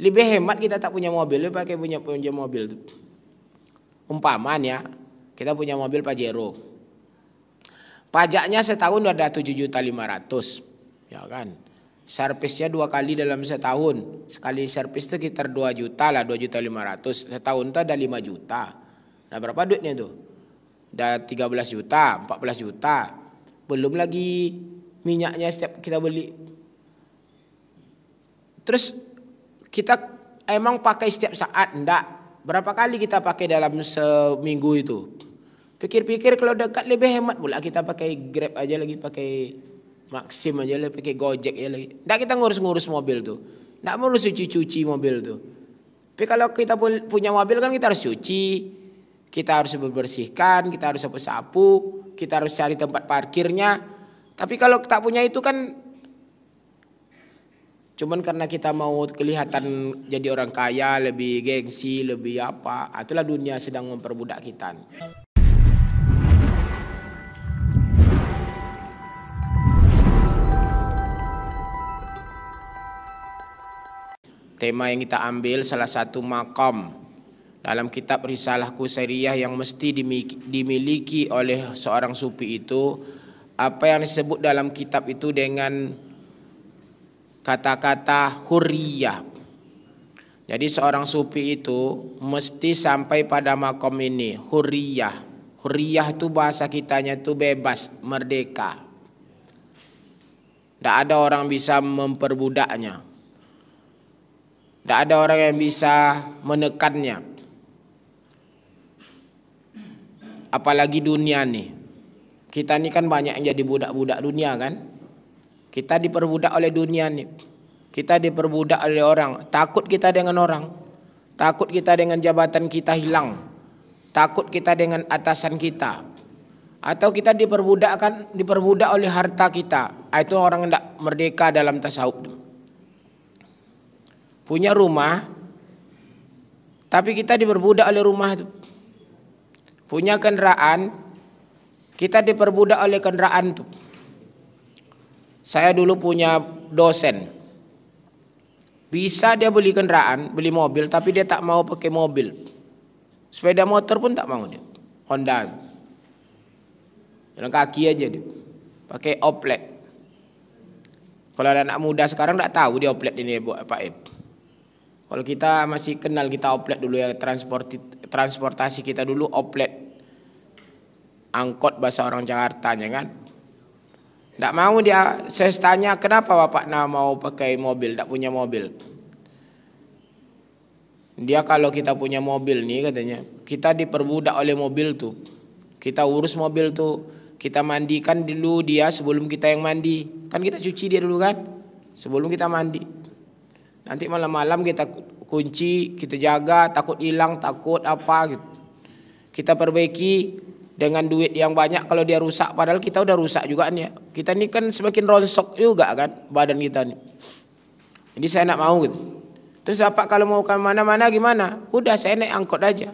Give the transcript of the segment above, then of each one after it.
Lebih hemat kita tak punya mobil, lebih pakai punya mobil. Umpamanya kita punya mobil Pajero. Pajaknya setahun ada 7.500.000, ya kan? Servisnya 2 kali dalam setahun. Sekali servis itu sekitar 2 juta lah, 2.500.000. Setahun itu ada 5 juta. Nah, berapa duitnya tuh? Udah 13 juta, 14 juta. Belum lagi minyaknya setiap kita beli. Terus kita emang pakai setiap saat? Enggak. Berapa kali kita pakai dalam seminggu itu? Pikir-pikir kalau dekat lebih hemat pula kita pakai Grab aja lagi, pakai Maxim aja lagi, pakai Gojek aja lagi. Enggak kita ngurus-ngurus mobil tuh. Enggak ngurus cuci-cuci mobil tuh. Tapi kalau kita punya mobil kan kita harus cuci, kita harus membersihkan, kita harus sapu-sapu, kita harus cari tempat parkirnya. Tapi kalau tak punya itu kan cuman karena kita mau kelihatan jadi orang kaya, lebih gengsi, lebih apa. Itulah dunia sedang memperbudak kita. Tema yang kita ambil salah satu maqam dalam kitab Risalah Qusairiyah yang mesti dimiliki oleh seorang sufi itu, apa yang disebut dalam kitab itu dengan kata-kata hurriyah. Jadi seorang sufi itu mesti sampai pada makom ini, hurriyah. Hurriyah itu bahasa kitanya itu bebas, merdeka. Tidak ada orang bisa memperbudaknya. Tidak ada orang yang bisa menekannya. Apalagi dunia nih. Kita ini kan banyak yang jadi budak-budak dunia kan. Kita diperbudak oleh dunia nih. Kita diperbudak oleh orang. Takut kita dengan orang. Takut kita dengan jabatan kita hilang. Takut kita dengan atasan kita. Atau kita diperbudak oleh harta kita. Itu orang yang tidak merdeka dalam tasawuf. Punya rumah, tapi kita diperbudak oleh rumah itu. Punya kendaraan, kita diperbudak oleh kendaraan itu. Saya dulu punya dosen. Bisa dia beli kendaraan, beli mobil, tapi dia tak mau pakai mobil. Sepeda motor pun tak mau dia. Honda. Jalan kaki aja dia. Pakai oplet. Kalau ada anak muda sekarang tak tahu dia oplet ini buat apa. Kalau kita masih kenal kita oplet dulu ya, transportasi kita dulu oplet. Angkot bahasa orang Jakarta kan. Tidak mau dia, saya tanya kenapa bapak mau pakai mobil, tidak punya mobil. Dia kalau kita punya mobil nih katanya, kita diperbudak oleh mobil tuh. Kita urus mobil tuh, kita mandikan dulu dia sebelum kita yang mandi. Kan kita cuci dia dulu kan, sebelum kita mandi. Nanti malam-malam kita kunci, kita jaga, takut hilang, takut apa gitu. Kita perbaiki dengan duit yang banyak kalau dia rusak, padahal kita udah rusak juga nih ya. Kita ini kan semakin ronsok juga kan badan kita nih. Jadi saya nak mau gitu. Terus bapak kalau mau ke mana-mana gimana? Udah saya naik angkot aja.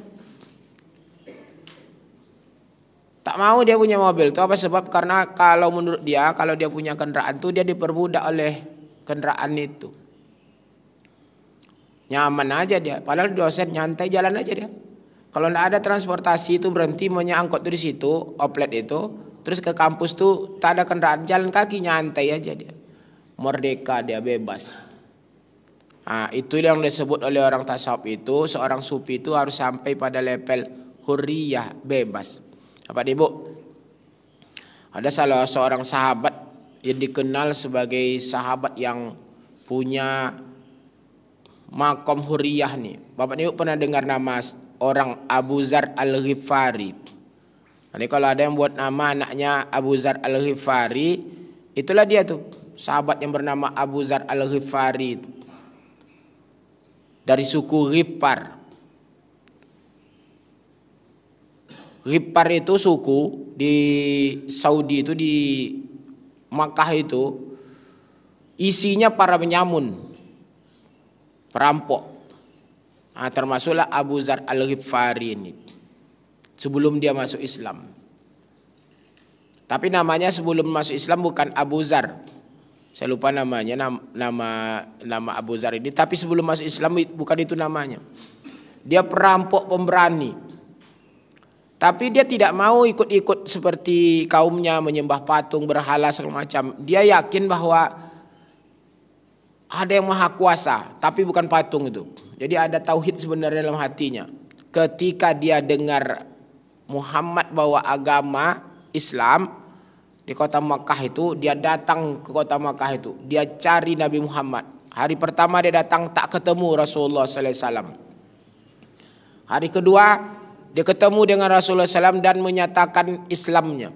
Tak mau dia punya mobil. Itu apa sebab? Karena kalau menurut dia, kalau dia punya kendaraan tuh dia diperbudak oleh kendaraan itu. Nyaman aja dia. Padahal dosen nyantai jalan aja dia. Kalau tidak ada transportasi itu berhenti maunya angkot tuh di situ, oplet itu, terus ke kampus tuh tak ada kendaraan, jalan kaki nyantai aja dia. Merdeka dia, bebas. Nah, itu yang disebut oleh orang tasawuf itu, seorang sufi itu harus sampai pada level hurriyah, bebas. Bapak Ibu, ada salah seorang sahabat yang dikenal sebagai sahabat yang punya makom hurriyah nih. Bapak Ibu pernah dengar nama orang Abu Dzar Al-Ghifari? Jadi kalau ada yang buat nama anaknya Abu Dzar Al-Ghifari, itulah dia tuh, sahabat yang bernama Abu Dzar Al-Ghifari. Dari suku Ghifar. Ghifar itu suku di Saudi itu, di Makkah itu isinya para penyamun, perampok. Nah, termasuklah Abu Dzar Al-Ghifari ini sebelum dia masuk Islam. Tapi namanya sebelum masuk Islam bukan Abu Dzar. Saya lupa namanya, nama Abu Zar ini. Tapi sebelum masuk Islam bukan itu namanya. Dia perampok pemberani. Tapi dia tidak mau ikut-ikut seperti kaumnya menyembah patung, berhala segala macam. Dia yakin bahwa ada yang maha kuasa, tapi bukan patung itu. Jadi ada tauhid sebenarnya dalam hatinya. Ketika dia dengar Muhammad bawa agama Islam di kota Makkah itu, dia datang ke kota Makkah itu. Dia cari Nabi Muhammad. Hari pertama dia datang tak ketemu Rasulullah sallallahu alaihi wasallam. Hari kedua dia ketemu dengan Rasulullah SAW dan menyatakan Islamnya.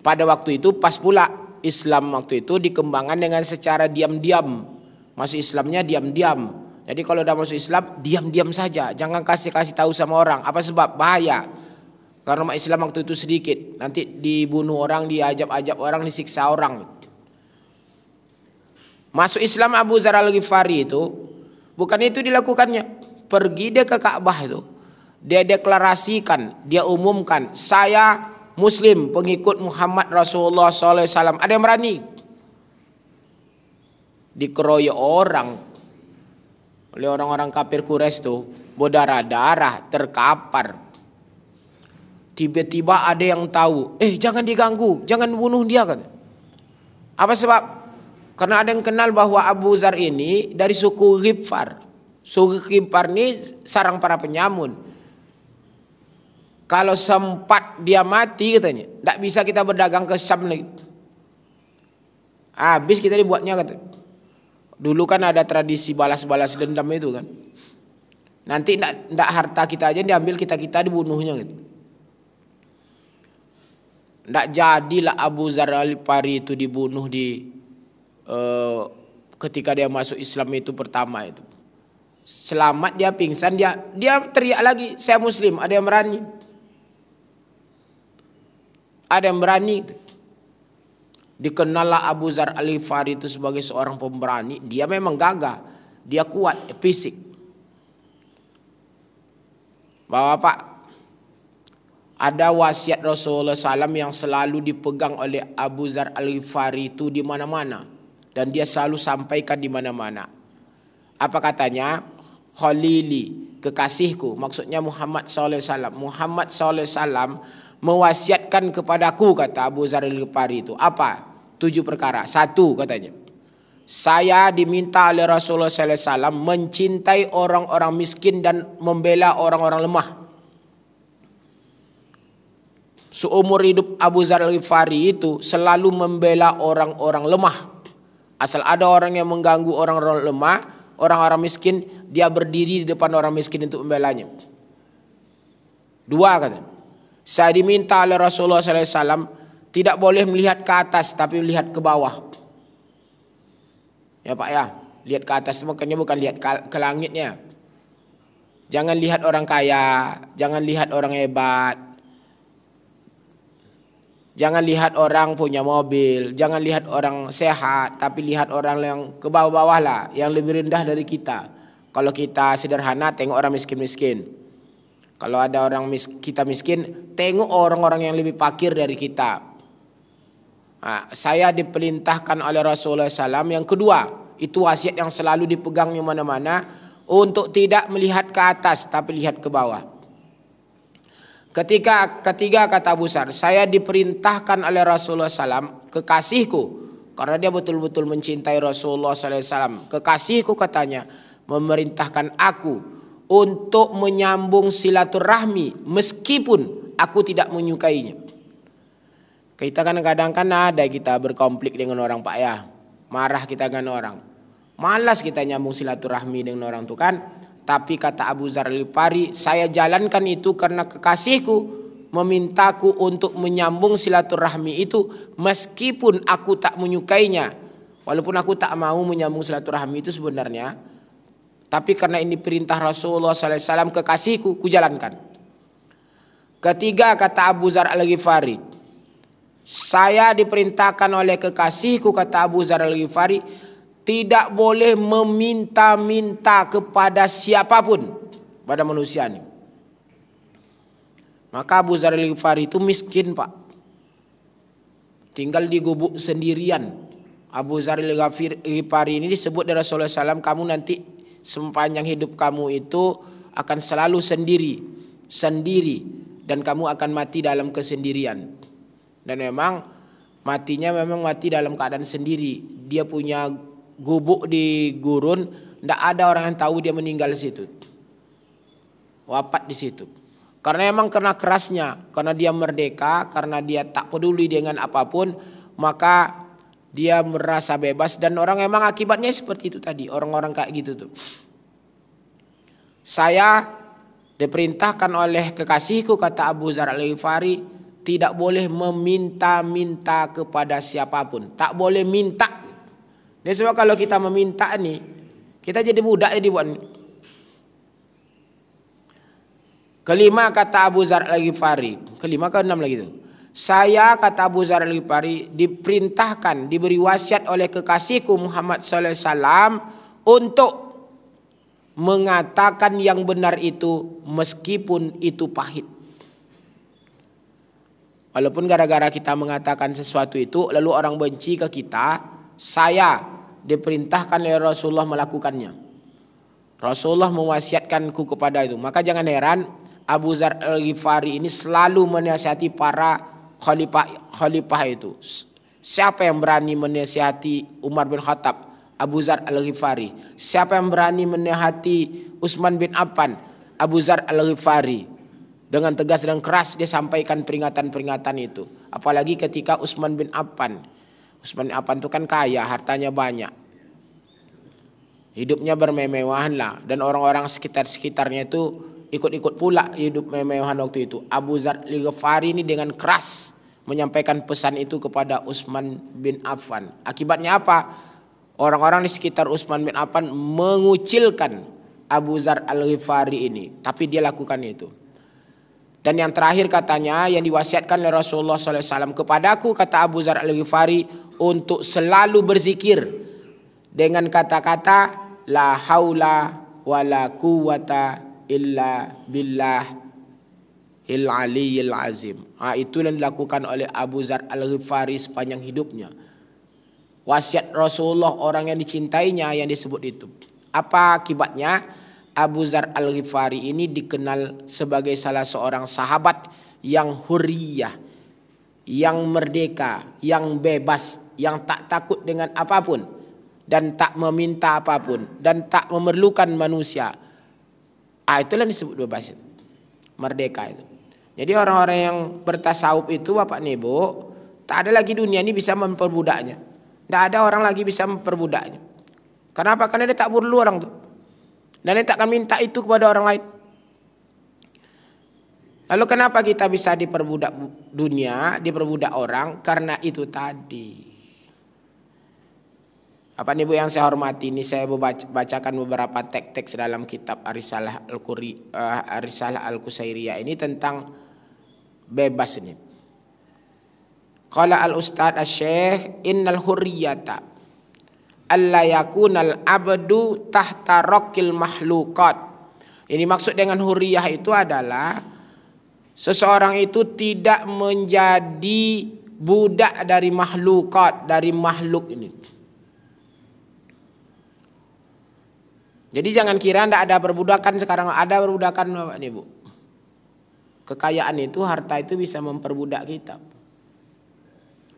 Pada waktu itu pas pula Islam waktu itu dikembangkan dengan secara diam-diam. Masuk Islamnya diam-diam. Jadi kalau udah masuk Islam diam-diam saja, jangan kasih tahu sama orang. Apa sebab? Bahaya. Karena umat Islam waktu itu sedikit, nanti dibunuh orang, diajab-ajab orang, disiksa orang. Masuk Islam Abu Zar Al-Ghifari itu bukan itu dilakukannya. Pergi dia ke Ka'bah itu, dia deklarasikan, dia umumkan, saya Muslim, pengikut Muhammad Rasulullah SAW. Ada yang berani? Dikeroyok orang oleh orang-orang kafir Quraisy itu, berdarah-darah, terkapar. Tiba-tiba ada yang tahu, jangan diganggu, jangan bunuh dia kan. Apa sebab? Karena ada yang kenal bahwa Abu Zar ini dari suku Ghifar. Suku Ghifar ini sarang para penyamun. Kalau sempat dia mati katanya, tidak bisa kita berdagang ke Syam lagi. Habis kita dibuatnya kata. Dulu kan ada tradisi balas-balas dendam itu kan. Nanti tidak harta kita aja diambil, kita dibunuhnya gitu. Tidak jadilah Abu Zar Al-Ghifari itu dibunuh ketika dia masuk Islam itu pertama itu. Selamat dia pingsan, dia teriak lagi, saya Muslim. Ada yang berani? Ada yang berani? Dikenallah Abu Zar Al-Ghifari itu sebagai seorang pemberani. Dia memang gagah, dia kuat fisik. Bapak, ada wasiat Rasulullah SAW yang selalu dipegang oleh Abu Zar Al-Ghifari itu di mana-mana, dan dia selalu sampaikan di mana-mana. Apa katanya? Khalili, kekasihku, maksudnya Muhammad SAW. Muhammad SAW mewasiatkan kepadaku, kata Abu Zar Al-Ghifari itu. Apa? 7 perkara. 1 katanya, saya diminta oleh Rasulullah SAW mencintai orang-orang miskin dan membela orang-orang lemah. Seumur hidup Abu Zar Al-Ghifari itu selalu membela orang-orang lemah. Asal ada orang yang mengganggu orang-orang lemah, orang-orang miskin, dia berdiri di depan orang miskin untuk membelanya. 2 kata, saya diminta oleh Rasulullah SAW tidak boleh melihat ke atas tapi melihat ke bawah. Ya Pak ya, lihat ke atas makanya bukan lihat ke langitnya. Jangan lihat orang kaya, jangan lihat orang hebat, jangan lihat orang punya mobil, jangan lihat orang sehat, tapi lihat orang yang ke bawah-bawah lah, yang lebih rendah dari kita. Kalau kita sederhana, tengok orang miskin-miskin. Kalau ada orang kita miskin, tengok orang-orang yang lebih fakir dari kita. Saya diperintahkan oleh Rasulullah SAW. Yang kedua, itu wasiat yang selalu dipegang di mana-mana, untuk tidak melihat ke atas, tapi lihat ke bawah. Ketiga kata Abu Zar, saya diperintahkan oleh Rasulullah SAW, kekasihku, karena dia betul-betul mencintai Rasulullah SAW. Kekasihku katanya memerintahkan aku untuk menyambung silaturahmi meskipun aku tidak menyukainya. Kita kadang-kadang kan ada kita berkonflik dengan orang Pak ya, marah kita dengan orang, malas kita nyambung silaturahmi dengan orang tuh kan. Tapi kata Abu Zar Al-Ghifari, saya jalankan itu karena kekasihku memintaku untuk menyambung silaturahmi itu meskipun aku tak menyukainya. Walaupun aku tak mau menyambung silaturahmi itu sebenarnya, tapi karena ini perintah Rasulullah SAW, kekasihku, kujalankan. Ketiga kata Abu Zar Al-Ghifari, saya diperintahkan oleh kekasihku, kata Abu Zar Al-Ghifari, tidak boleh meminta-minta kepada siapapun pada manusia ini. Maka Abu Zar Al-Ghifari itu miskin Pak. tinggal di gubuk sendirian. Abu Dzar Al-Ghifari ini disebut dari Rasulullah SAW, kamu nanti sepanjang hidup kamu itu akan selalu sendiri dan kamu akan mati dalam kesendirian. Dan memang matinya memang mati dalam keadaan sendiri. Dia punya gubuk di gurun, tidak ada orang yang tahu dia meninggal di situ, wafat di situ. Karena memang karena kerasnya, karena dia merdeka, karena dia tak peduli dengan apapun, maka dia merasa bebas. Dan orang memang akibatnya seperti itu tadi, orang-orang kayak gitu tuh. Saya diperintahkan oleh kekasihku, kata Abu Dzar Al-Ghifari, tidak boleh meminta-minta kepada siapapun, tak boleh minta. Ini sebab kalau kita meminta nih, kita jadi budak ya dibuat. Kelima, kata Abu Dzar Al-Ghifari, kelima ke enam lagi itu. Saya, kata Abu Dzar Al-Ghifari, diperintahkan, diberi wasiat oleh kekasihku Muhammad SAW untuk mengatakan yang benar itu meskipun itu pahit. Walaupun gara-gara kita mengatakan sesuatu itu lalu orang benci ke kita, saya diperintahkan oleh Rasulullah melakukannya. Rasulullah mewasiatkanku kepada itu. Maka jangan heran Abu Dzar Al-Ghifari ini selalu menasihati para khalifah itu. Siapa yang berani menasihati Umar bin Khattab? Abu Dzar Al-Ghifari. Siapa yang berani menasihati Utsman bin Affan? Abu Dzar Al-Ghifari. Dengan tegas dan keras dia sampaikan peringatan-peringatan itu. Apalagi ketika Utsman bin Affan. Utsman bin Affan itu kan kaya, hartanya banyak. Hidupnya bermewah-mewahan lah. Dan orang-orang sekitarnya itu ikut-ikut pula hidup mewah-mewahan waktu itu. Abu Dzar Al-Ghifari ini dengan keras menyampaikan pesan itu kepada Utsman bin Affan. Akibatnya apa? Orang-orang di sekitar Utsman bin Affan mengucilkan Abu Dzar Al-Ghifari ini. Tapi dia lakukan itu. Dan yang terakhir katanya yang diwasiatkan oleh Rasulullah SAW kepadaku, kata Abu Dzar Al-Ghifari, untuk selalu berzikir dengan kata-kata la haula wala quwata illa billah il aliyyil azim. Itu yang dilakukan oleh Abu Dzar Al-Ghifari sepanjang hidupnya. Wasiat Rasulullah, orang yang dicintainya, yang disebut itu. Apa akibatnya? Abu Dzar Al-Ghifari ini dikenal sebagai salah seorang sahabat yang hurriyah, yang merdeka, yang bebas, yang tak takut dengan apapun dan tak meminta apapun dan tak memerlukan manusia. Itulah yang disebut bebas itu, merdeka itu. Jadi orang-orang yang bertasawuf itu Bapak Ibu, tak ada lagi dunia ini bisa memperbudaknya. Tidak ada orang lagi bisa memperbudaknya. Kenapa? Karena dia tak perlu orang tuh. Dan dia tak akan minta itu kepada orang lain. Lalu kenapa kita bisa diperbudak dunia, diperbudak orang? Karena itu tadi. Apa nih Bu yang saya hormati, ini saya bacakan beberapa teks-teks dalam kitab Ar-Risalah Al-Qusairiyah ini tentang bebas ini. Qala al-Ustadz Asy-Syaikh innal hurriyata alla yakunal abdu tahta raqil mahluqat. Ini maksud dengan hurriyah itu adalah seseorang itu tidak menjadi budak dari mahluqat, dari makhluk ini. Jadi jangan kira tidak ada perbudakan sekarang, ada perbudakan Bapak Ibu. Kekayaan itu, harta itu bisa memperbudak kita.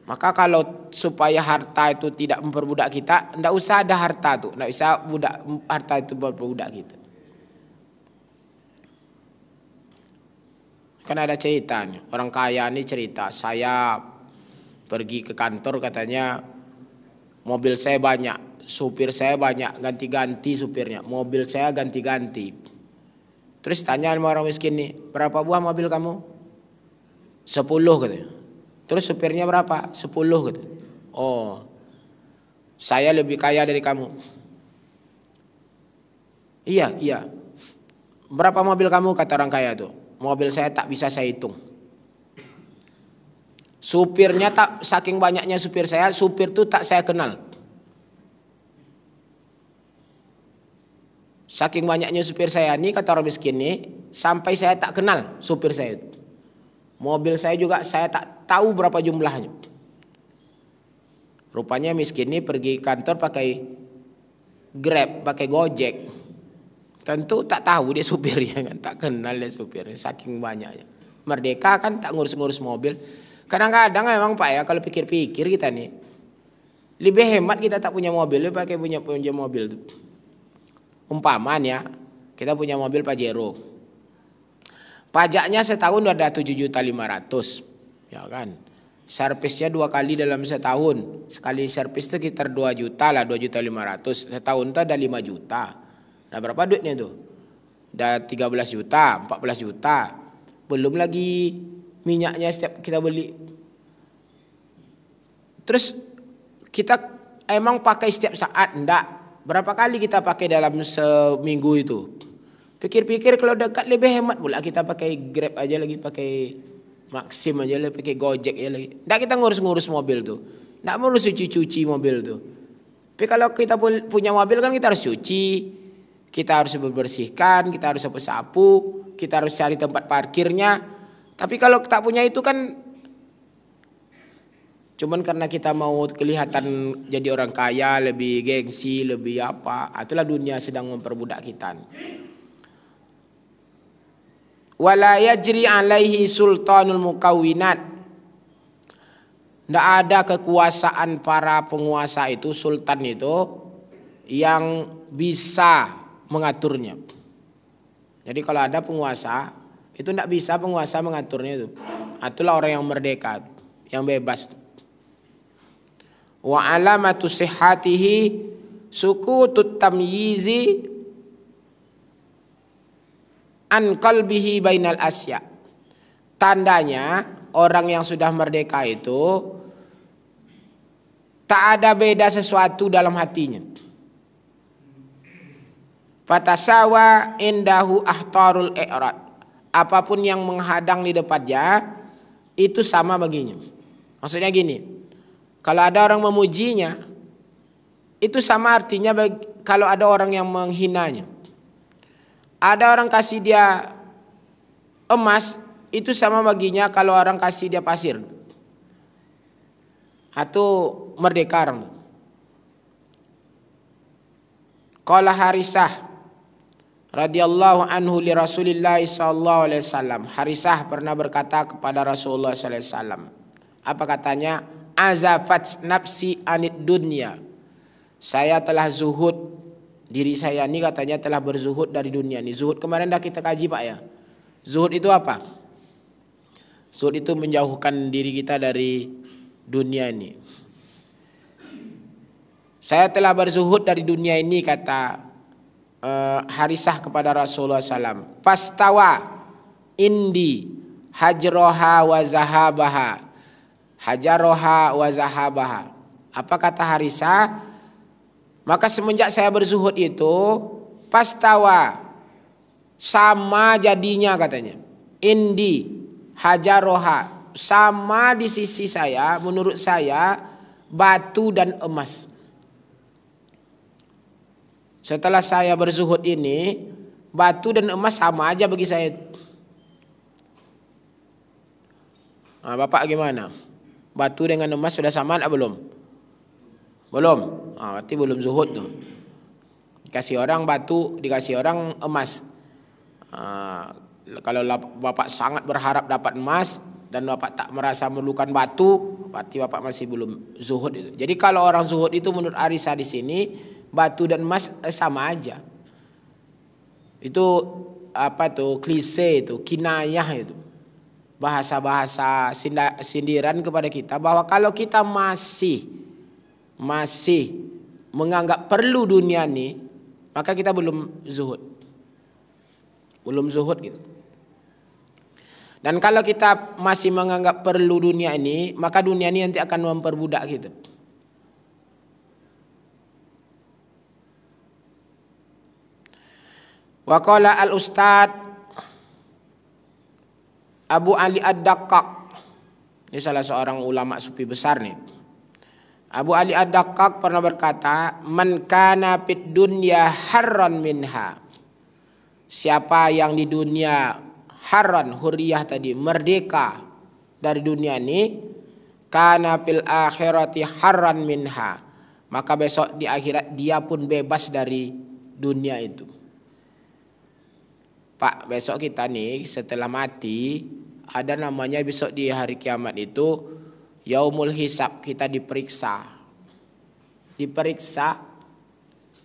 Maka kalau supaya harta itu tidak memperbudak kita, tidak usah ada harta tuh, tidak usah harta itu memperbudak kita. Kan ada ceritanya, orang kaya ini cerita, saya pergi ke kantor katanya mobil saya banyak, supir saya banyak, ganti-ganti supirnya, mobil saya ganti-ganti. Terus tanya sama orang miskin nih, berapa buah mobil kamu? 10 katanya. Terus supirnya berapa? 10 gitu. Oh, saya lebih kaya dari kamu. Iya. Berapa mobil kamu? Kata orang kaya itu. Mobil saya tak bisa saya hitung. Supirnya tak, saking banyaknya supir saya, supir itu tak saya kenal. Saking banyaknya supir saya ini, kata orang miskin ini, sampai saya tak kenal supir saya itu. Mobil saya juga saya tak tahu berapa jumlahnya. Rupanya miskin ini pergi kantor pakai Grab, pakai Gojek. Tentu tak tahu dia supirnya kan, tak kenal dia supirnya, saking banyaknya. Merdeka kan tak ngurus-ngurus mobil. Kadang-kadang memang Pak ya, kalau pikir-pikir kita nih, lebih hemat kita tak punya mobil, lebih pakai punya mobil tuh. Umpamanya kita punya mobil Pajero. Pajaknya setahun udah 7.500.000, ya kan? Servisnya 2 kali dalam setahun. Sekali servis itu sekitar 2 juta lah, 2.500.000. Setahun itu ada 5 juta. Nah berapa duitnya tuh? Udah 13 juta, 14 juta. Belum lagi minyaknya setiap kita beli. Terus kita emang pakai setiap saat? Enggak. Berapa kali kita pakai dalam seminggu itu? Pikir-pikir kalau dekat lebih hemat pula kita pakai Grab aja lagi, pakai Maxim aja lagi, pakai Gojek aja lagi. Enggak kita ngurus-ngurus mobil tuh. Enggak ngurus cuci-cuci mobil tuh. Tapi kalau kita punya mobil kan kita harus cuci, kita harus bersihkan, kita harus sapu-sapu, kita harus cari tempat parkirnya. Tapi kalau tak punya itu kan cuman karena kita mau kelihatan jadi orang kaya, lebih gengsi, lebih apa. Itulah dunia sedang memperbudak kita. Wala yajri alaihi sultanul mukawwinat. Tidak ada kekuasaan para penguasa itu, sultan itu yang bisa mengaturnya. Jadi kalau ada penguasa itu tidak bisa penguasa mengaturnya itu. Itulah orang yang merdeka, yang bebas. Wa alamatu sihhatihi sukutut tamyizi an qalbihi bainal asya. Tandanya orang yang sudah merdeka itu tak ada beda sesuatu dalam hatinya. Fatasawa indahu ahtarul i'rad. Apapun yang menghadang di depannya itu sama baginya. Maksudnya gini, kalau ada orang memujinya itu sama artinya kalau ada orang yang menghinanya. Ada orang kasih dia emas, itu sama baginya kalau orang kasih dia pasir. Atau merdeka orang. Qala Harisah radhiyallahu anhu li Rasulillah sallallahu alaihi wasallam. Harisah pernah berkata kepada Rasulullah sallallahu alaihi wasallam. Apa katanya? Azafat nafsi anid dunya. Saya telah zuhud, diri saya ini katanya telah berzuhud dari dunia ini. Zuhud kemarin dah kita kaji Pak ya. Zuhud itu apa? Zuhud itu menjauhkan diri kita dari dunia ini. Saya telah berzuhud dari dunia ini, kata Harisah kepada Rasulullah SAW. Fastawa indi hajroha wa zahabaha. Hajaroha wa zahabaha. Apa kata Harisah? Maka semenjak saya berzuhud itu, pastawa, sama jadinya katanya. Indi hajaroha, sama di sisi saya, menurut saya, batu dan emas. Setelah saya berzuhud ini, batu dan emas sama aja bagi saya. Nah, Bapak gimana? Batu dengan emas sudah sama atau belum? Belum. Nah, berarti belum zuhud tuh. Dikasih orang batu, dikasih orang emas. Kalau Bapak sangat berharap dapat emas dan Bapak tak merasa memerlukan batu, berarti Bapak masih belum zuhud itu. Jadi kalau orang zuhud itu menurut Harisah di sini, batu dan emas sama aja. Itu apa tuh, klise itu, kinayah itu. Bahasa-bahasa sindiran kepada kita bahwa kalau kita masih menganggap perlu dunia ini, maka kita belum zuhud. Belum zuhud gitu. Dan kalau kita masih menganggap perlu dunia ini, maka dunia ini nanti akan memperbudak kita. Wa qala al-ustad Abu Ali Ad-Daqqaq. Ini salah seorang ulama sufi besar nih. Abu Ali Ad-Daqqaq pernah berkata, "Man kana fid dunya harran minha." Siapa yang di dunia harran, hurriyah tadi, merdeka dari dunia ini, kana fil akhirati harran minha. Maka besok di akhirat dia pun bebas dari dunia itu. Pak, besok kita nih setelah mati ada namanya besok di hari kiamat itu yaumul hisab, kita diperiksa.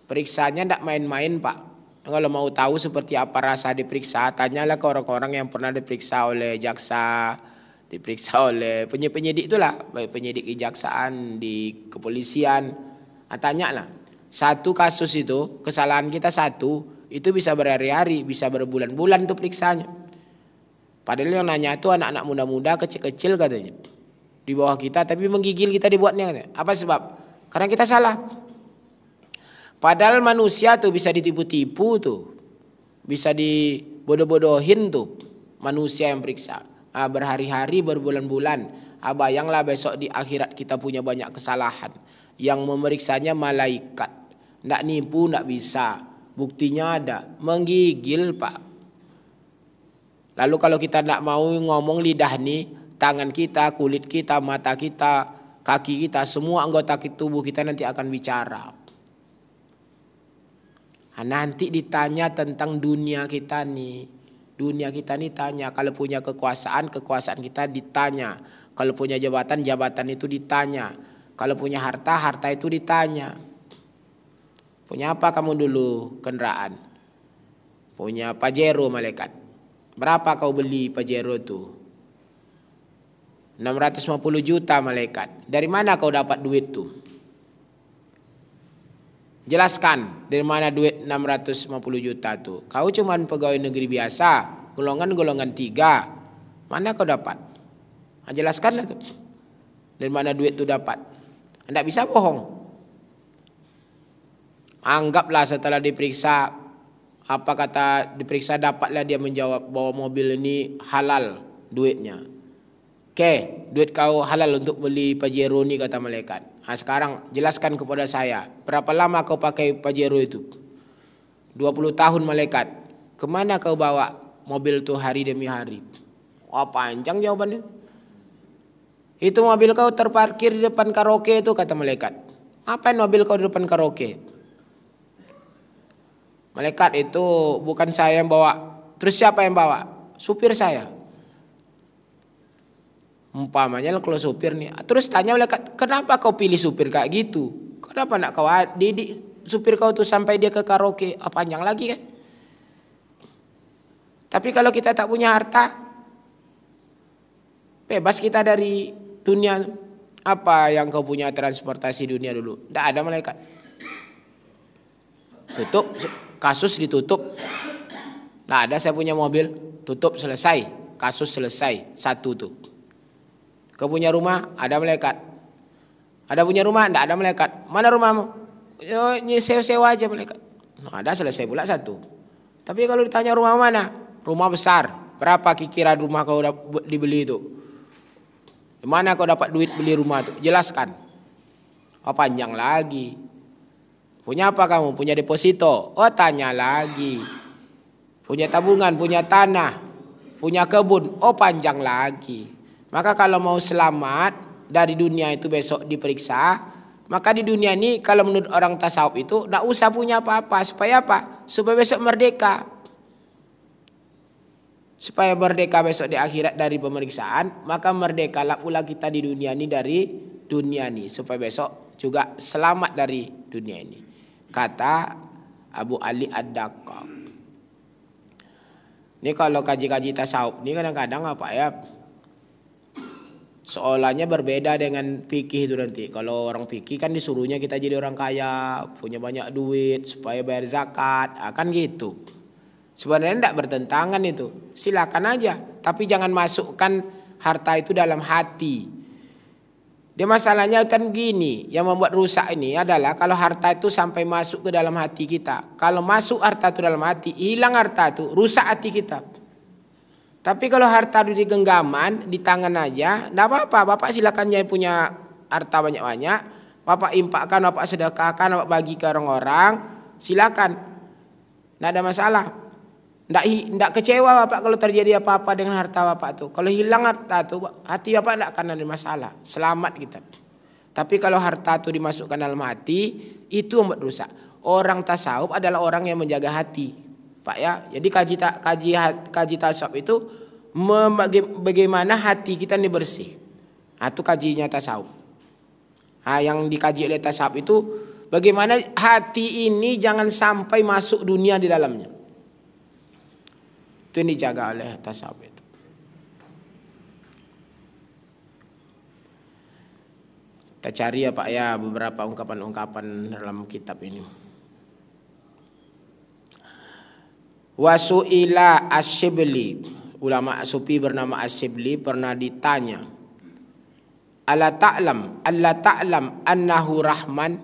Periksanya tidak main-main, Pak. Kalau mau tahu seperti apa rasa diperiksa, tanyalah ke orang-orang yang pernah diperiksa oleh jaksa, diperiksa oleh penyidik itulah, baik penyidik kejaksaan, di kepolisian. Tanyalah. Satu kasus itu, kesalahan kita satu, itu bisa berhari-hari, bisa berbulan-bulan tuh periksanya. Padahal yang nanya itu anak-anak muda-muda kecil-kecil katanya. Di bawah kita, tapi menggigil kita dibuatnya katanya. Apa sebab? Karena kita salah. Padahal manusia tuh bisa ditipu-tipu tuh. Bisa dibodoh-bodohin tuh manusia yang periksa. Berhari-hari, berbulan-bulan. Bayanglah besok di akhirat kita punya banyak kesalahan. Yang memeriksanya malaikat. Nggak nipu, nggak bisa. Buktinya ada. Menggigil, Pak. Lalu kalau kita nggak mau ngomong lidah nih, tangan kita, kulit kita, mata kita, kaki kita, semua anggota tubuh kita nanti akan bicara. Nanti ditanya tentang dunia kita nih. Dunia kita nih tanya. Kalau punya kekuasaan, kekuasaan kita ditanya. Kalau punya jabatan, jabatan itu ditanya. Kalau punya harta, harta itu ditanya. Punya apa kamu dulu kendaraan? Punya Pajero malaikat. Berapa kau beli Pajero itu? 650 juta malaikat. Dari mana kau dapat duit tuh? Jelaskan dari mana duit 650 juta tuh. Kau cuman pegawai negeri biasa, golongan 3. Mana kau dapat? Jelaskanlah tuh. Dari mana duit tuh dapat? Anda bisa bohong. Anggaplah setelah diperiksa, apa kata diperiksa, dapatlah dia menjawab bahwa mobil ini halal duitnya. Oke, duit kau halal untuk beli Pajero ini, kata malaikat. Sekarang jelaskan kepada saya, berapa lama kau pakai Pajero itu? 20 tahun malaikat. Kemana kau bawa mobil itu hari demi hari? Wah, panjang jawabannya. Itu mobil kau terparkir di depan karaoke itu, kata malaikat. Apain mobil kau di depan karaoke? Malaikat, itu bukan saya yang bawa. Terus siapa yang bawa? Supir saya. Umpamanya kalau supir nih. Terus tanya malaikat, kenapa kau pilih supir kayak gitu? Kenapa nak kau didik supir kau tuh sampai dia ke karaoke? Panjang lagi kan? Tapi kalau kita tak punya harta, bebas kita dari dunia. Apa yang kau punya transportasi dunia dulu? Tidak ada malaikat. Tutup, kasus ditutup. Nah, ada saya punya mobil, tutup, selesai, kasus selesai, satu tuh. Kau punya rumah, ada malaikat. Ada punya rumah, tidak ada malaikat. Mana rumahmu? Sewa aja malaikat. Nah, ada, selesai pula satu. Tapi kalau ditanya rumah mana? Rumah besar. Berapa kira rumah kau dibeli itu? Di mana kau dapat duit beli rumah itu? Jelaskan. Panjang lagi. Punya apa kamu? Punya deposito? Tanya lagi. Punya tabungan, punya tanah, punya kebun? Panjang lagi. Maka kalau mau selamat dari dunia itu besok diperiksa, maka di dunia ini kalau menurut orang tasawuf itu tidak usah punya apa-apa. Supaya apa? Supaya besok merdeka. Supaya merdeka besok di akhirat dari pemeriksaan, maka merdekalah pula kita di dunia ini dari dunia ini. Supaya besok juga selamat dari dunia ini. Kata Abu Ali Ad-Daqqaq. Ini kalau kaji-kaji tasawuf ini kadang-kadang apa ya? Seolahnya berbeda dengan fikih itu nanti. Kalau orang fikih kan disuruhnya kita jadi orang kaya, punya banyak duit supaya bayar zakat, kan gitu. Sebenarnya tidak bertentangan itu. Silakan aja, tapi jangan masukkan harta itu dalam hati. Dia masalahnya kan gini, yang membuat rusak ini adalah kalau harta itu sampai masuk ke dalam hati kita. Kalau masuk harta itu dalam hati, hilang harta itu, rusak hati kita. Tapi kalau harta itu di genggaman, di tangan aja, tidak apa-apa. Bapak silakan yang punya harta banyak-banyak, Bapak infakkan, Bapak sedekahkan, Bapak bagi ke orang-orang, silakan. Tidak ada masalah. Ndak kecewa bapak kalau terjadi apa-apa dengan harta bapak tuh. Kalau hilang harta tuh, hati bapak ndak akan ada masalah. Selamat kita. Tapi kalau harta tuh dimasukkan dalam hati, itu membuat rusak. Orang tasawuf adalah orang yang menjaga hati, Pak ya. Jadi kaji tasawuf itu bagaimana hati kita ini bersih. Nah, itu kajinya tasawuf. Nah, yang dikaji oleh tasawuf itu bagaimana hati ini jangan sampai masuk dunia di dalamnya. Itu yang dijaga oleh tasawuf itu. Kita cari ya Pak ya beberapa ungkapan-ungkapan dalam kitab ini. Wasu'ila Asyibli, ulama sufi bernama Asyibli pernah ditanya, Alla ta'lam annahu rahman,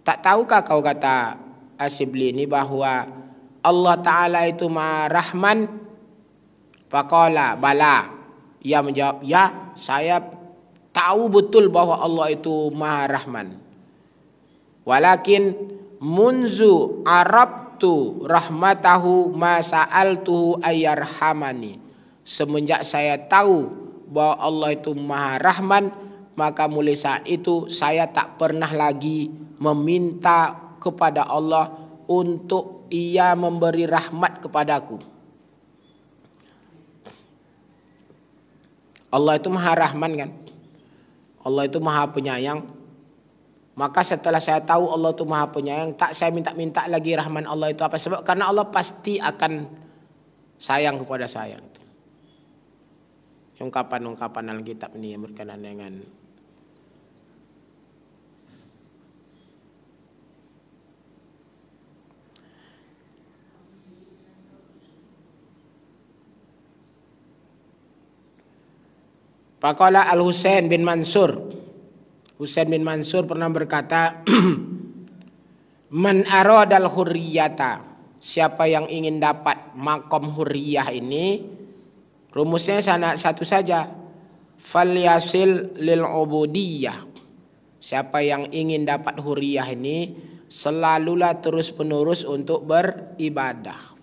tak tahukah kau, kata Asyibli ini, bahwa Allah Ta'ala itu Maha Rahman? Faqala bala, ia menjawab, ya saya tahu betul bahwa Allah itu Maha Rahman. Walakin munzu arabtu rahmatahu ma sa'altuhu ayyarhamani, semenjak saya tahu bahwa Allah itu Maha Rahman, maka mulai saat itu saya tak pernah lagi meminta kepada Allah untuk Ia memberi rahmat kepadaku. Allah itu Maha Rahman kan? Allah itu Maha Penyayang. Maka setelah saya tahu Allah itu Maha Penyayang, tak saya minta-minta lagi rahman Allah itu. Apa sebab? Karena Allah pasti akan sayang kepada saya. Ungkapan-ungkapan dalam kitab ini yang berkenaan dengan Faqala Al-Husain bin Mansur. Husain bin Mansur pernah berkata, Man aradal hurriyata, siapa yang ingin dapat makom hurriyah ini, rumusnya satu saja, falyasil lil ubudiyah. Siapa yang ingin dapat hurriyah ini, selalulah terus menerus untuk beribadah.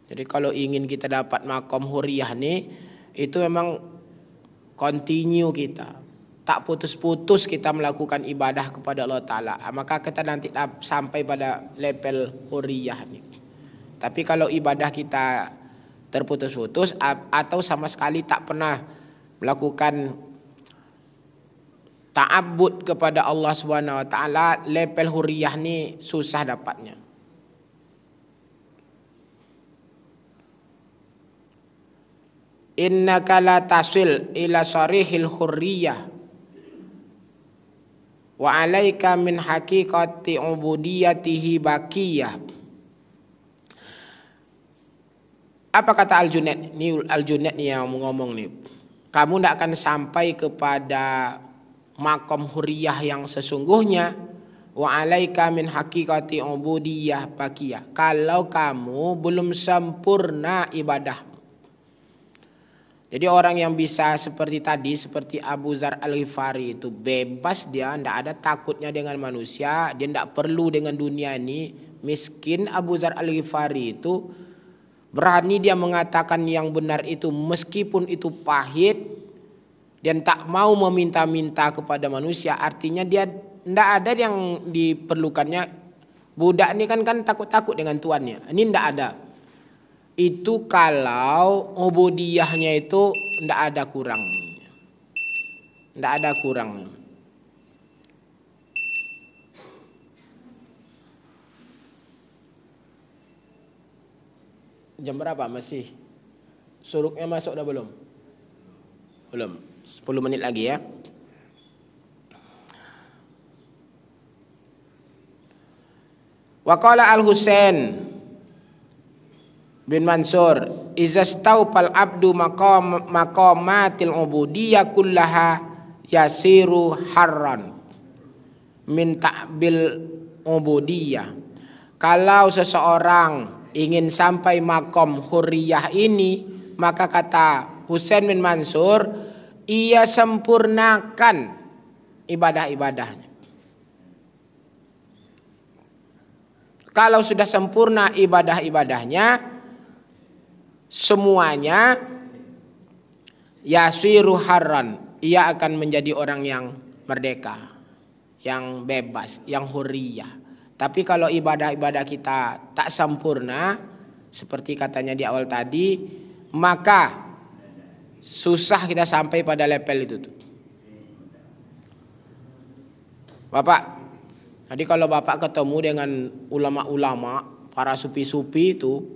Jadi kalau ingin kita dapat makom hurriyah ini, itu memang continue kita, tak putus-putus kita melakukan ibadah kepada Allah Ta'ala, maka kita nanti sampai pada level hurriyah ini. Tapi kalau ibadah kita terputus-putus atau sama sekali tak pernah melakukan ta'abbud kepada Allah Subhanahu wa taala, level hurriyah ini susah dapatnya. Innaka la tasil ila sarihil hurriyah wa alaika min haqiqati ubudiyatihi baqiyah. Apa kata Al-Junaid? Ini Al-Junaid yang ngomong nih. Kamu tidak akan sampai kepada makom hurriyah yang sesungguhnya, wa alaika min haqiqati ubudiyah baqiyah, kalau kamu belum sempurna ibadah. Jadi orang yang bisa seperti tadi, seperti Abu Dzar Al-Ghifari itu bebas, dia tidak ada takutnya dengan manusia, dia tidak perlu dengan dunia ini. Miskin Abu Dzar Al-Ghifari itu berani dia mengatakan yang benar itu meskipun itu pahit, dan tak mau meminta-minta kepada manusia. Artinya dia tidak ada yang diperlukannya. Budak ini kan takut-takut dengan tuannya, ini tidak ada. Itu kalau ubudiyahnya itu tidak ada kurangnya, tidak ada kurangnya. Jam berapa masih? Suruknya masuk dah belum? Belum. 10 menit lagi ya. Wa qala Al-Husain bin Mansur, izastawfal abdu maqamatil ubudiyah kullaha yasiru harran min ta'bil ubudiyah. Kalau seseorang ingin sampai makom hurriyah ini, maka kata Husain bin Mansur, ia sempurnakan ibadah-ibadahnya. Kalau sudah sempurna ibadah-ibadahnya, semuanya yasiru harran, ia akan menjadi orang yang merdeka, yang bebas, yang hurriyah. Tapi kalau ibadah-ibadah kita tak sempurna, seperti katanya di awal tadi, maka susah kita sampai pada level itu tuh. Bapak, jadi kalau Bapak ketemu dengan ulama-ulama, para sufi-sufi itu,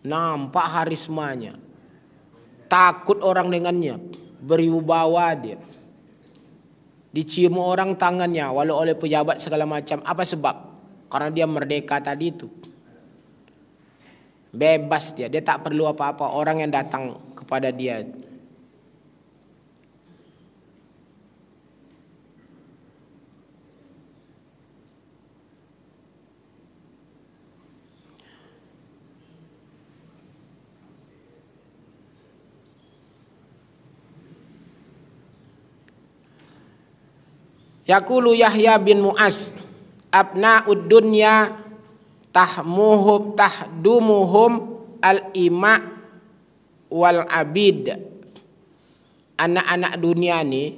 nampak harismanya, takut orang dengannya, berwibawa dia, dicium orang tangannya walau oleh pejabat segala macam. Apa sebab? Karena dia merdeka tadi itu, bebas dia tak perlu apa-apa orang yang datang kepada dia. Yaqulu Yahya bin Mu'az, abna'ud dunya tahdumuhum al-ima wal abid. Anak-anak dunia ini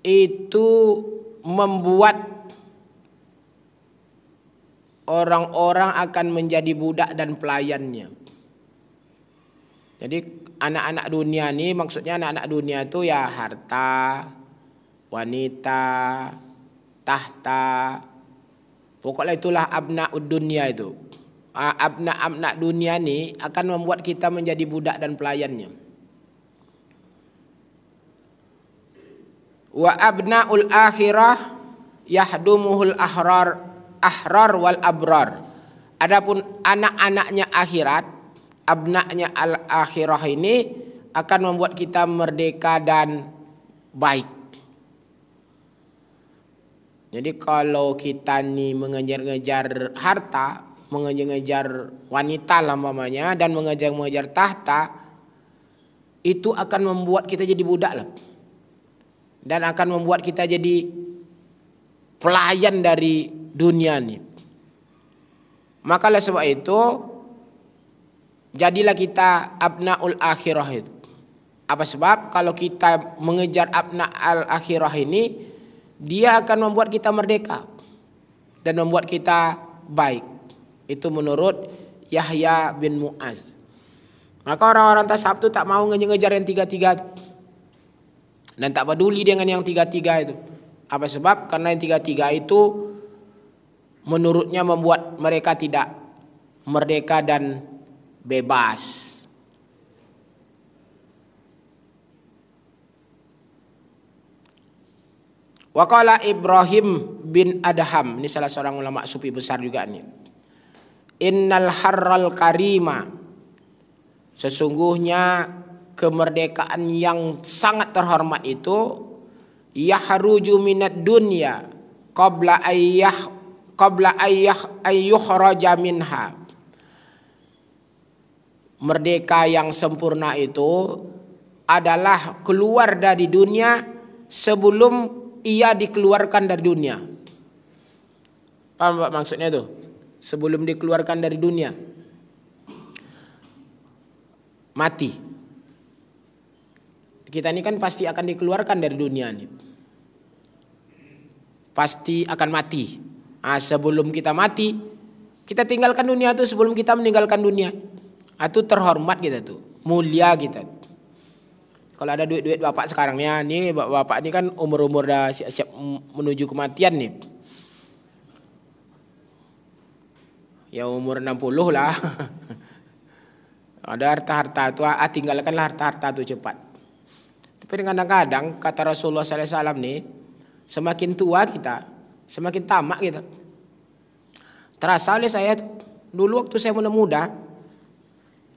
itu membuat orang-orang akan menjadi budak dan pelayannya. Jadi anak-anak dunia ini, maksudnya anak-anak dunia itu ya harta, wanita, tahta, pokoknya itulah abna'ud dunia itu. Abna dunia ini akan membuat kita menjadi budak dan pelayannya. Wa abna'ul akhirah yahdumuhul ahrar wal abrar. Adapun anak-anaknya akhirat, abna'nya al-akhirah ini akan membuat kita merdeka dan baik. Jadi kalau kita nih mengejar-ngejar harta, mengejar-ngejar wanita lah mamanya, dan mengejar-ngejar tahta, itu akan membuat kita jadi budak lah, dan akan membuat kita jadi pelayan dari dunia nih. Maka oleh sebab itu, jadilah kita abnaul akhirah itu. Apa sebab? Kalau kita mengejar abna al akhirah ini, dia akan membuat kita merdeka dan membuat kita baik. Itu menurut Yahya bin Mu'az. Maka orang-orang tasawuf itu tak mau ngejar yang tiga-tiga dan tak peduli dengan yang tiga-tiga itu. Apa sebab? Karena yang tiga-tiga itu menurutnya membuat mereka tidak merdeka dan bebas. Waqala Ibrahim bin Adham, ini salah seorang ulama sufi besar juga nih. Innal harral karima, sesungguhnya kemerdekaan yang sangat terhormat itu, yahruju minad dunya qabla ayyukhraja minha. Merdeka yang sempurna itu adalah keluar dari dunia sebelum ia dikeluarkan dari dunia. Paham Pak maksudnya itu? Sebelum dikeluarkan dari dunia, mati. Kita ini kan pasti akan dikeluarkan dari dunia nih. Pasti akan mati. Sebelum kita mati, kita tinggalkan dunia itu sebelum kita meninggalkan dunia. Itu terhormat kita tuh, mulia kita. Kalau ada duit-duit bapak sekarangnya, nih bapak ini kan umur-umur dah siap-siap menuju kematian nih. Ya umur 60 lah. Ada harta-harta itu, tinggalkanlah harta-harta itu cepat. Tapi kadang-kadang kata Rasulullah SAW nih, semakin tua kita, semakin tamak kita. Terasa oleh saya dulu waktu saya muda,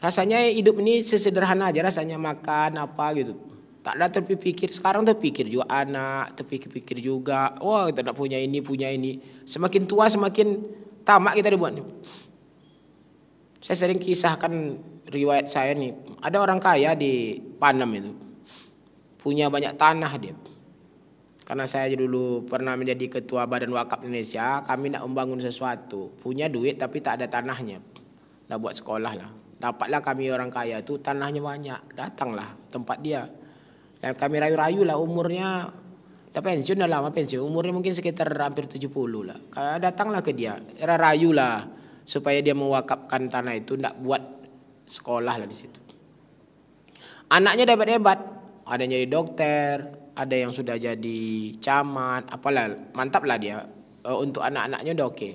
rasanya hidup ini sesederhana aja, rasanya makan apa gitu. Tak ada terpikir. Sekarang terpikir juga anak, terpikir juga, wah kita nak punya ini, punya ini. Semakin tua semakin tamak kita dibuat nih. Saya sering kisahkan riwayat saya nih. Ada orang kaya di Panam itu, punya banyak tanah dia. Karena saya dulu pernah menjadi ketua Badan Wakaf Indonesia, kami nak membangun sesuatu, punya duit tapi tak ada tanahnya. Nak buat sekolah lah. Dapatlah kami orang kaya itu tanahnya banyak. Datanglah tempat dia. Dan kami rayu-rayu lah umurnya. Dah pensiun, dah lama pensiun. Umurnya mungkin sekitar hampir 70 lah. Datanglah ke dia. Rayu lah. Supaya dia mewakafkan tanah itu. Tidak buat sekolah lah di situ. Anaknya hebat-hebat. Ada yang jadi dokter. Ada yang sudah jadi camat. Apalah. Mantap lah dia. Untuk anak-anaknya udah oke.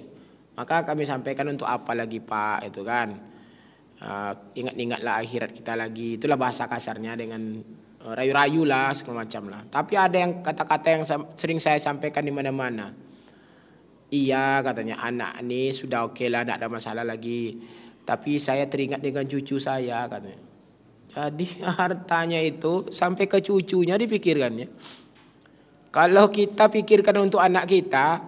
Maka kami sampaikan untuk apa lagi Pak. Itu kan. Ingat-ingatlah akhirat kita lagi. Itulah bahasa kasarnya dengan rayu-rayu lah segala macam lah. Tapi ada yang kata-kata yang sering saya sampaikan di mana-mana. Iya katanya anak ini sudah oke lah, tidak ada masalah lagi. Tapi saya teringat dengan cucu saya katanya. Jadi hartanya itu sampai ke cucunya dipikirkannya. Kalau kita pikirkan untuk anak kita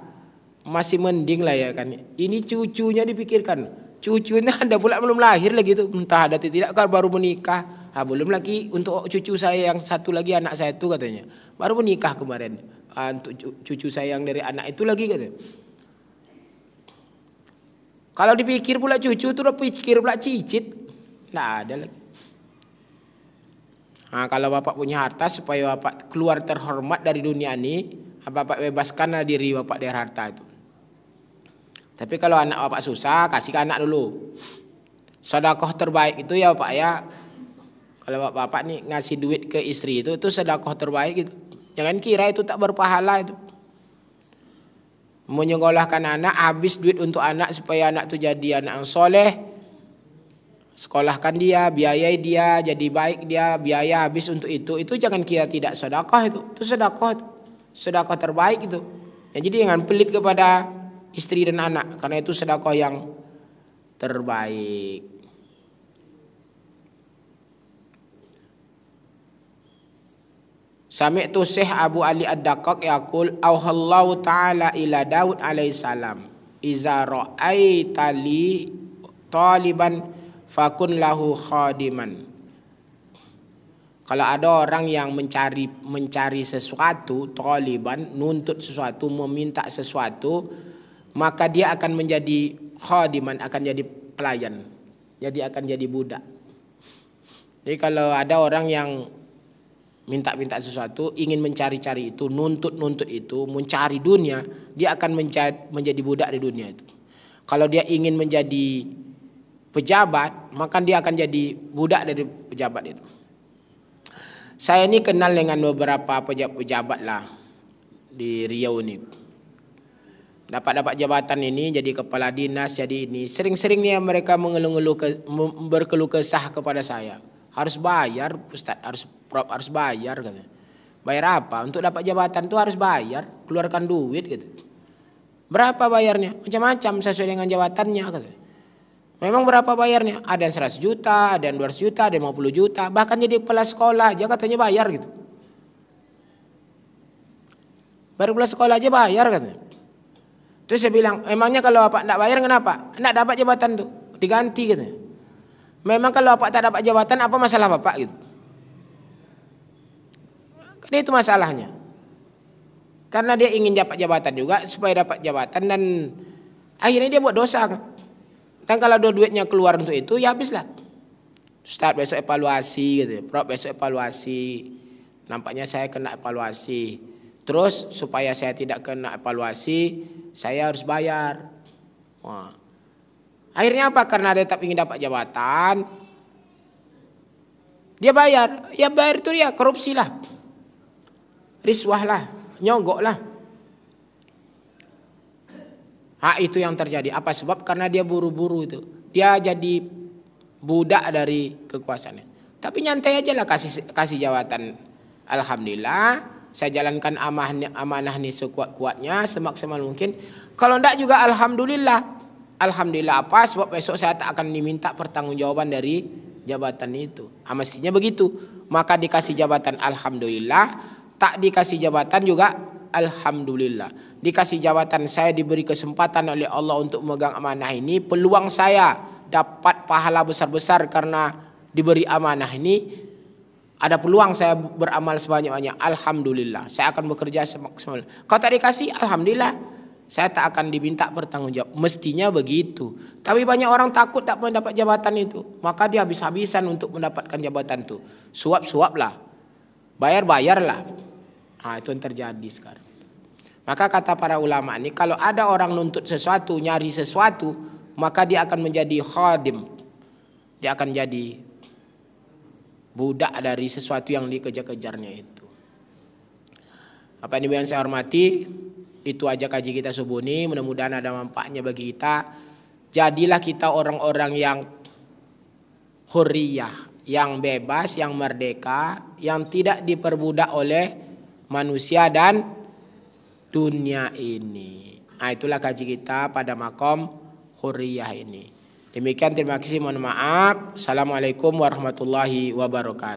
masih mending lah ya kan. Ini cucunya dipikirkan. Cucunya ada pula belum lahir lagi tuh, entah ada atau tidak, kan baru menikah. Belum lagi untuk cucu saya yang satu lagi anak saya itu katanya baru menikah kemarin. Untuk cucu saya yang dari anak itu lagi katanya. Kalau dipikir pula cucu itu udah pikir pula cicit, nggak ada lagi. Kalau bapak punya harta supaya bapak keluar terhormat dari dunia ini, bapak bebaskanlah diri bapak dari harta itu. Tapi kalau anak bapak susah, kasih ke anak dulu. Sedekah terbaik itu ya bapak ya. Kalau bapak nih ngasih duit ke istri itu sedekah terbaik gitu. Jangan kira itu tak berpahala itu. Menyekolahkan anak, habis duit untuk anak supaya anak itu jadi anak yang soleh. Sekolahkan dia, biayai dia, jadi baik dia, biaya habis untuk itu. Itu jangan kira tidak sedekah itu. Itu sedekah. Sedekah terbaik itu. Ya, jadi jangan pelit kepada istri dan anak, karena itu sedekah yang terbaik. Sami'tu Syekh Abu Ali Ad-Daqqaq yaqul auhallahu ta'ala ila Daud alaihissalam iza ra'aita li taliban fakun lahu khadiman. Kalau ada orang yang mencari sesuatu, taliban, nuntut sesuatu, meminta sesuatu, maka dia akan menjadi khadiman, akan jadi pelayan. Jadi akan jadi budak. Jadi kalau ada orang yang minta-minta sesuatu, ingin mencari-cari itu, nuntut-nuntut itu, mencari dunia, dia akan menjadi budak di dunia itu. Kalau dia ingin menjadi pejabat, maka dia akan jadi budak dari pejabat itu. Saya ini kenal dengan beberapa pejabat lah di Riau ini. Dapat jabatan ini, jadi kepala dinas, jadi ini. Sering-seringnya mereka berkeluh kesah kepada saya. Harus bayar, Ustaz, harus bayar katanya. Bayar apa? Untuk dapat jabatan itu harus bayar, keluarkan duit gitu. Berapa bayarnya? Macam-macam sesuai dengan jabatannya katanya. Memang berapa bayarnya? Ada yang 100 juta, ada yang 200 juta, ada yang 50 juta. Bahkan jadi kepala sekolah aja katanya bayar gitu. Baru kepala sekolah aja bayar katanya. Terus saya bilang, emangnya kalau bapak tidak bayar kenapa? Tidak dapat jabatan tuh, diganti katanya. Memang kalau bapak tak dapat jabatan, apa masalah bapak gitu? Karena itu masalahnya. Karena dia ingin dapat jabatan juga, supaya dapat jabatan dan akhirnya dia buat dosa kan. Dan kalau duitnya keluar untuk itu, ya habislah. Ustaz besok evaluasi gitu, Prof besok evaluasi. Nampaknya saya kena evaluasi. Terus supaya saya tidak kena evaluasi, saya harus bayar. Wah. Akhirnya apa? Karena dia tetap ingin dapat jabatan, dia bayar. Ya bayar itu dia korupsi lah, riswah lah, nyogok lah. Itu yang terjadi. Apa sebab? Karena dia buru-buru itu. Dia jadi budak dari kekuasaannya. Tapi nyantai aja lah kasih jabatan. Alhamdulillah. Saya jalankan amanah ini sekuat-kuatnya, semaksimal mungkin. Kalau enggak juga alhamdulillah. Alhamdulillah apa? Sebab besok saya tak akan diminta pertanggungjawaban dari jabatan itu. Mestinya begitu. Maka dikasih jabatan alhamdulillah, tak dikasih jabatan juga alhamdulillah. Dikasih jabatan, saya diberi kesempatan oleh Allah untuk memegang amanah ini. Peluang saya dapat pahala besar-besar karena diberi amanah ini. Ada peluang saya beramal sebanyak-banyak. Alhamdulillah. Saya akan bekerja semaksimal. Kalau tak dikasih, alhamdulillah. saya tak akan diminta bertanggung jawab. Mestinya begitu. Tapi banyak orang takut tak mendapat jabatan itu. Maka dia habis-habisan untuk mendapatkan jabatan itu. Suap-suap lah. Bayar-bayar lah. Nah, itu yang terjadi sekarang. Maka kata para ulama ini, kalau ada orang nuntut sesuatu, nyari sesuatu, maka dia akan menjadi khadim. Dia akan jadi budak dari sesuatu yang dikejar-kejarnya itu. Apa ini yang saya hormati? Itu aja kaji kita subuh ini, mudah-mudahan ada manfaatnya bagi kita. Jadilah kita orang-orang yang hurriyah, yang bebas, yang merdeka, yang tidak diperbudak oleh manusia dan dunia ini. Nah, itulah kaji kita pada makom hurriyah ini. Demikian, terima kasih, mohon maaf. Assalamualaikum warahmatullahi wabarakatuh.